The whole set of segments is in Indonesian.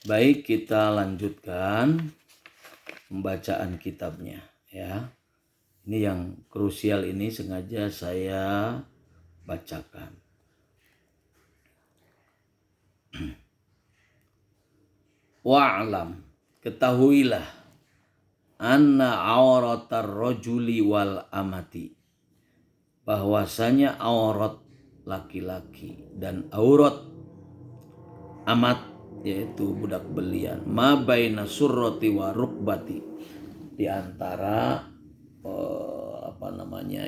Baik, kita lanjutkan pembacaan kitabnya ya. Ini yang krusial, ini sengaja saya bacakan. Wa'lam, ketahuilah, anna auratar rajuli wal amati, bahwasanya aurat laki-laki dan aurat amat, yaitu budak belian, ma baina surrati wa rukbati, di antara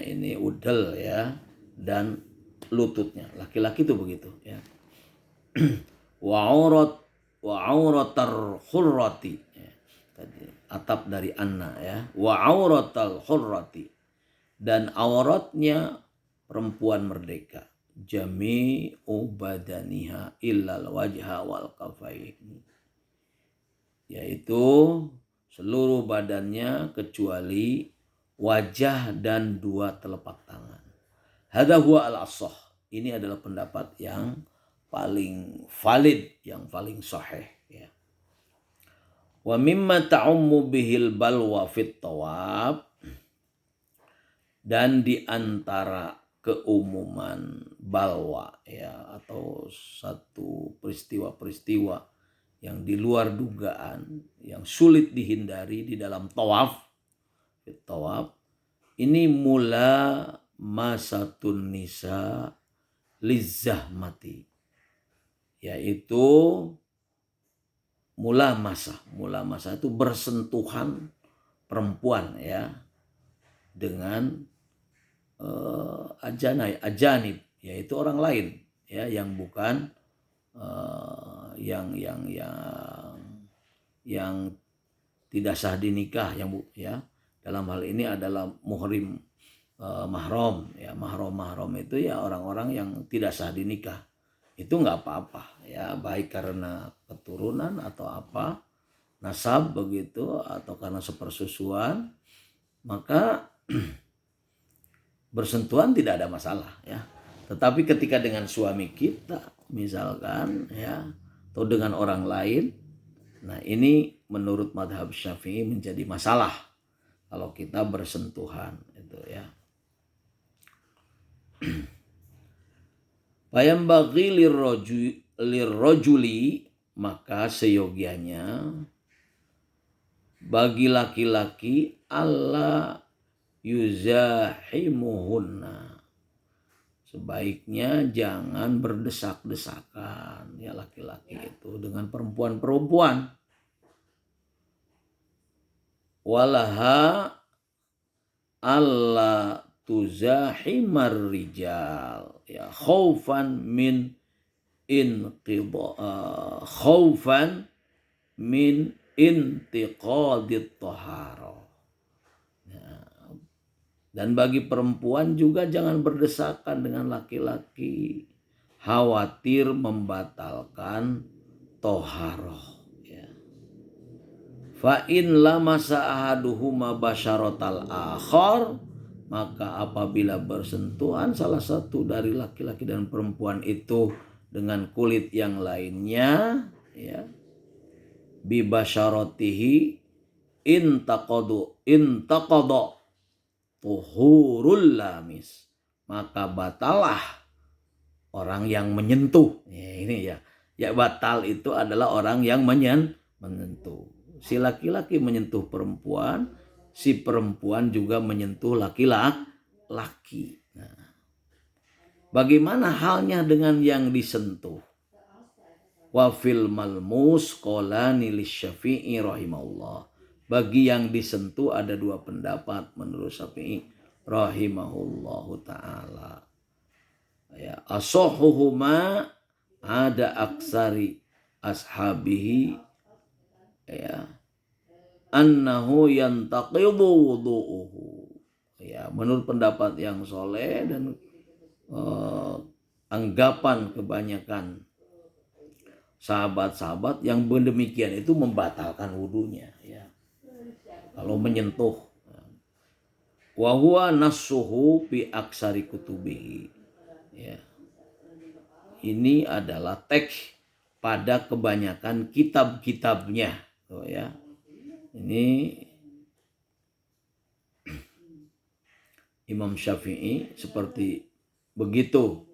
ini udel ya dan lututnya. Laki-laki itu begitu ya. wa auratar khurrati ya. Tadi atap dari anna ya. Wa auratal khurrati, dan auratnya perempuan merdeka, jami'u badaniha illal wajha wal kafaini, yaitu seluruh badannya kecuali wajah dan dua telapak tangan. Hadza huwa al-ashah. Ini adalah pendapat yang paling valid, yang paling sahih ya. Wa mimma ta'ummu bihil balwa fit tawab, dan di antara keumuman balwa ya, atau satu peristiwa-peristiwa yang di luar dugaan, yang sulit dihindari di dalam tawaf, ini mula masatun nisa lizahmati, yaitu mula masa itu bersentuhan perempuan ya dengan ajanib, yaitu orang lain ya, yang bukan yang tidak sah dinikah, yang ya, dalam hal ini adalah muhrim, mahram ya. Mahram itu ya orang-orang yang tidak sah dinikah. Itu nggak apa-apa ya, baik karena keturunan atau apa, nasab begitu, atau karena sepersusuan, maka bersentuhan tidak ada masalah ya. Tetapi ketika dengan suami kita misalkan ya, atau dengan orang lain, nah ini menurut madhab Syafi'i menjadi masalah kalau kita bersentuhan itu ya. Fayambaghi lirrajuli, maka seyogianya bagi laki-laki alla yuzahimuhunna, sebaiknya jangan berdesak-desakan ya laki-laki itu dengan perempuan-perempuan. Walaha alla tuzahimar rijal ya, khaufan min intiqadit tahara. Dan bagi perempuan juga jangan berdesakan dengan laki-laki, khawatir membatalkan toharoh ya. Fa in lamasa ahaduhuma basyaratal akhar, maka apabila bersentuhan salah satu dari laki-laki dan perempuan itu dengan kulit yang lainnya ya, bi basyaratihi intaqada tuhurul lamis, maka batalah orang yang menyentuh ya, ini ya batal itu adalah orang yang menyentuh. Si laki-laki menyentuh perempuan, si perempuan juga menyentuh laki-laki. Nah, bagaimana halnya dengan yang disentuh? Wa fil malmus qolani lisyafi'i rahimahullah. Bagi yang disentuh ada dua pendapat menurut Syafi'i rahimahullahu ta'ala ya. Asohuhuma ada aksari ashabihi ya, annahu yantaqidu wudu'uhu ya, menurut pendapat yang soleh dan anggapan kebanyakan sahabat-sahabat yang demikian itu membatalkan wudunya ya, kalau menyentuh. Wa huwa nassuhu fi aksari kutubihi ya. Ini adalah teks pada kebanyakan kitab-kitabnya. Tuh ya. Ini Imam Syafi'i seperti begitu.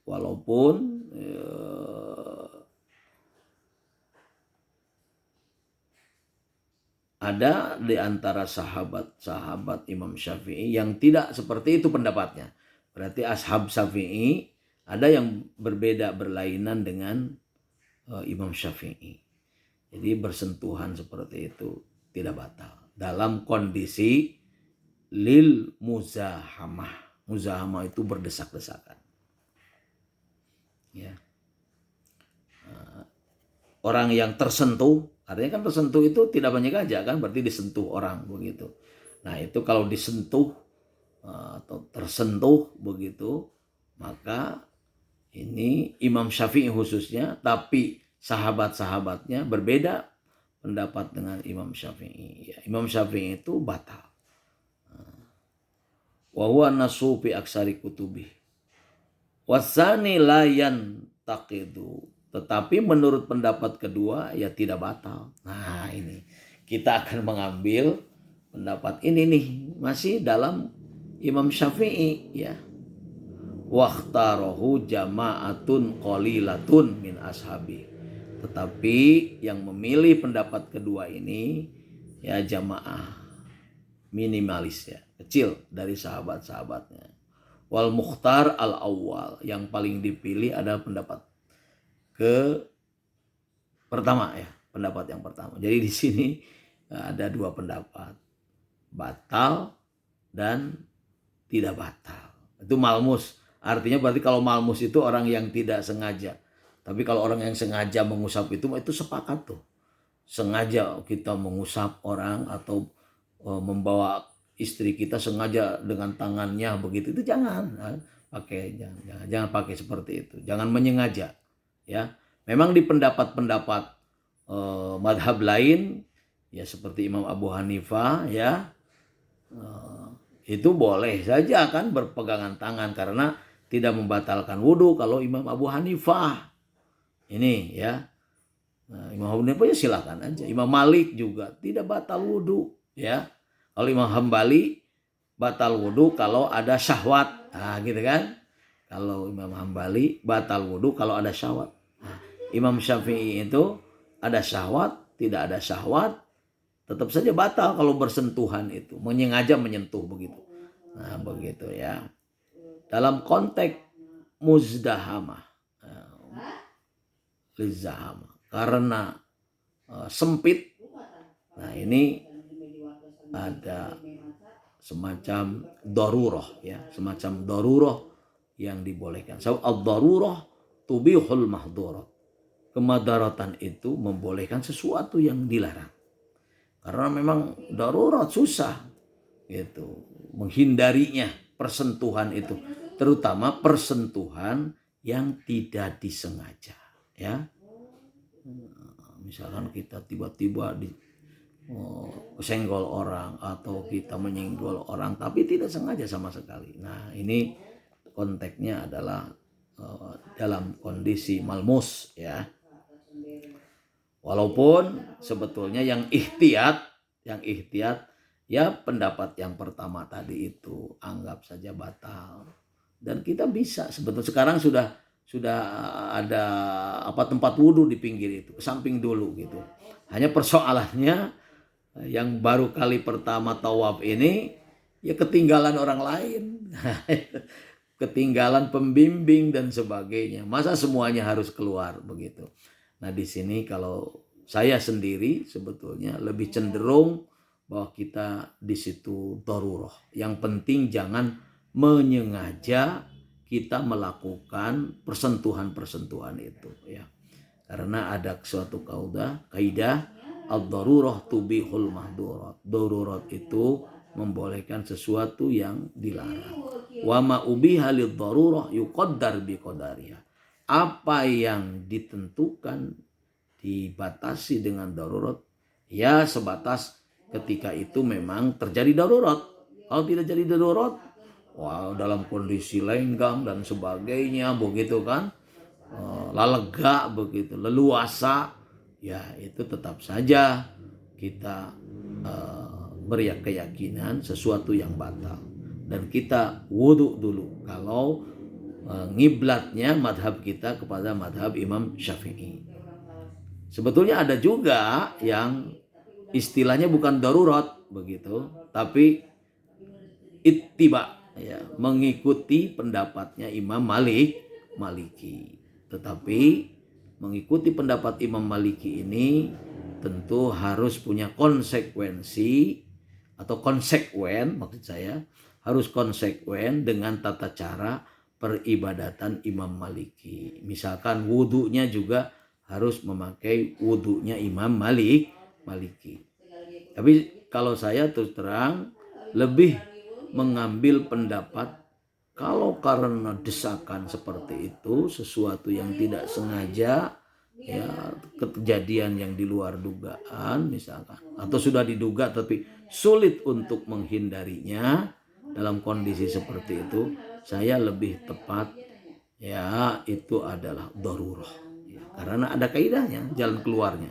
Walaupun ada di antara sahabat-sahabat Imam Syafi'i yang tidak seperti itu pendapatnya. Berarti ashab Syafi'i ada yang berbeda, berlainan dengan Imam Syafi'i. Jadi bersentuhan seperti itu tidak batal. Dalam kondisi lil muzahamah. Muzahamah itu berdesak-desakan. Ya. Orang yang tersentuh, artinya kan tersentuh itu tidak menyengaja kan, berarti disentuh orang begitu. Nah itu kalau disentuh atau tersentuh begitu, maka ini Imam Syafi'i khususnya, tapi sahabat-sahabatnya berbeda pendapat dengan Imam Syafi'i. Ya, Imam Syafi'i itu batal. Wa huwa nasu fi aksari kutubi. Wasani layan taqidu. Tetapi menurut pendapat kedua ya tidak batal. Nah ini kita akan mengambil pendapat ini nih, masih dalam Imam Syafi'i ya. Waqtarahu jama'atun qalilatun min ashabi. Tetapi yang memilih pendapat kedua ini ya jamaah minimalis ya, kecil dari sahabat-sahabatnya. Wal mukhtar al awal, yang paling dipilih adalah pendapat pertama ya, pendapat yang pertama. Jadi di sini ada dua pendapat, batal dan tidak batal. Itu malmus. Artinya berarti kalau malmus itu orang yang tidak sengaja. Tapi kalau orang yang sengaja mengusap itu sepakat tuh. Sengaja kita mengusap orang atau membawa istri kita sengaja dengan tangannya begitu, itu jangan pakai seperti itu. Jangan menyengaja. Ya, memang di pendapat-pendapat madhab lain ya seperti Imam Abu Hanifah ya itu boleh saja kan berpegangan tangan karena tidak membatalkan wudhu kalau Imam Abu Hanifah ini ya. Nah, Imam Abu Hanifah ya silakan aja. Imam Malik juga tidak batal wudhu ya. Kalau Imam Hambali batal wudhu kalau ada syahwat, nah gitu kan. Kalau Imam Hambali batal wudhu kalau ada syahwat. Nah, Imam Syafi'i itu ada syahwat, tidak ada syahwat, tetap saja batal kalau bersentuhan itu, menyengaja menyentuh begitu. Nah begitu ya. Dalam konteks muzdahamah, lizahamah, karena sempit. Nah ini ada semacam darurah ya, semacam darurah yang dibolehkan. Ad-darurah tubihul mahdurat. Kemadaratan itu membolehkan sesuatu yang dilarang. Karena memang darurat susah gitu menghindarinya persentuhan itu, terutama persentuhan yang tidak disengaja ya. Misalkan kita tiba-tiba senggol orang atau kita menyenggol orang tapi tidak sengaja sama sekali. Nah ini konteksnya adalah dalam kondisi malmus ya. Walaupun sebetulnya yang ihtiyat ya pendapat yang pertama tadi itu anggap saja batal. Dan kita bisa sebetulnya sekarang sudah ada tempat wudhu di pinggir itu, ke samping dulu gitu. Hanya persoalannya yang baru kali pertama tawaf ini ya ketinggalan orang lain. Ketinggalan pembimbing dan sebagainya. Masa semuanya harus keluar begitu. Nah di sini kalau saya sendiri sebetulnya lebih cenderung bahwa kita di situ darurah. Yang penting jangan menyengaja kita melakukan persentuhan itu ya. Karena ada suatu kaidah ad-darurah tubihul mahdurat. Darurat itu membolehkan sesuatu yang dilarang. Wa ma ubiha lid-darurah yuqaddar biqadariha. Apa yang ditentukan dibatasi dengan darurat ya sebatas ketika itu memang terjadi darurat. Kalau tidak jadi darurat, dalam kondisi lenggang dan sebagainya begitu kan, lalega begitu, leluasa, ya itu tetap saja kita berkeyakinan sesuatu yang batal. Dan kita wudhu dulu kalau ngiblatnya madhab kita kepada madhab Imam Syafi'i. Sebetulnya ada juga yang istilahnya bukan darurat begitu, tapi ittiba, ya, mengikuti pendapatnya Imam Maliki. Tetapi mengikuti pendapat Imam Maliki ini tentu harus punya konsekuensi atau konsekuen, maksud saya harus konsekuen dengan tata cara peribadatan Imam Maliki. Misalkan wudhunya juga harus memakai wudhunya Imam Maliki. Tapi kalau saya terus terang lebih mengambil pendapat kalau karena desakan seperti itu, sesuatu yang tidak sengaja, ya, kejadian yang di luar dugaan misalkan, atau sudah diduga tapi sulit untuk menghindarinya, dalam kondisi seperti itu saya lebih tepat, ya, itu adalah darurah, ya, karena ada kaidahnya, jalan keluarnya.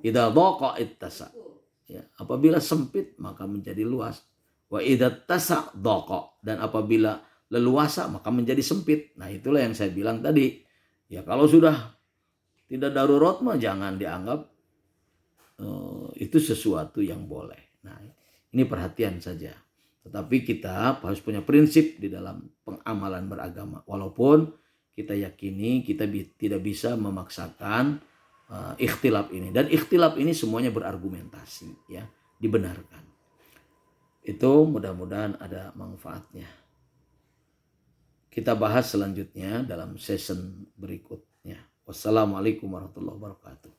Idza dhaqa ittasa, ya, apabila sempit maka menjadi luas. Wa idza tasa dhaqa, dan apabila leluasa maka menjadi sempit. Nah, itulah yang saya bilang tadi. Ya, kalau sudah tidak darurat mah jangan dianggap itu sesuatu yang boleh. Nah, ini perhatian saja. Tetapi kita harus punya prinsip di dalam pengamalan beragama. Walaupun kita yakini kita tidak bisa memaksakan ikhtilaf ini. Dan ikhtilaf ini semuanya berargumentasi, ya, dibenarkan. Itu mudah-mudahan ada manfaatnya. Kita bahas selanjutnya dalam season berikutnya. Wassalamualaikum warahmatullahi wabarakatuh.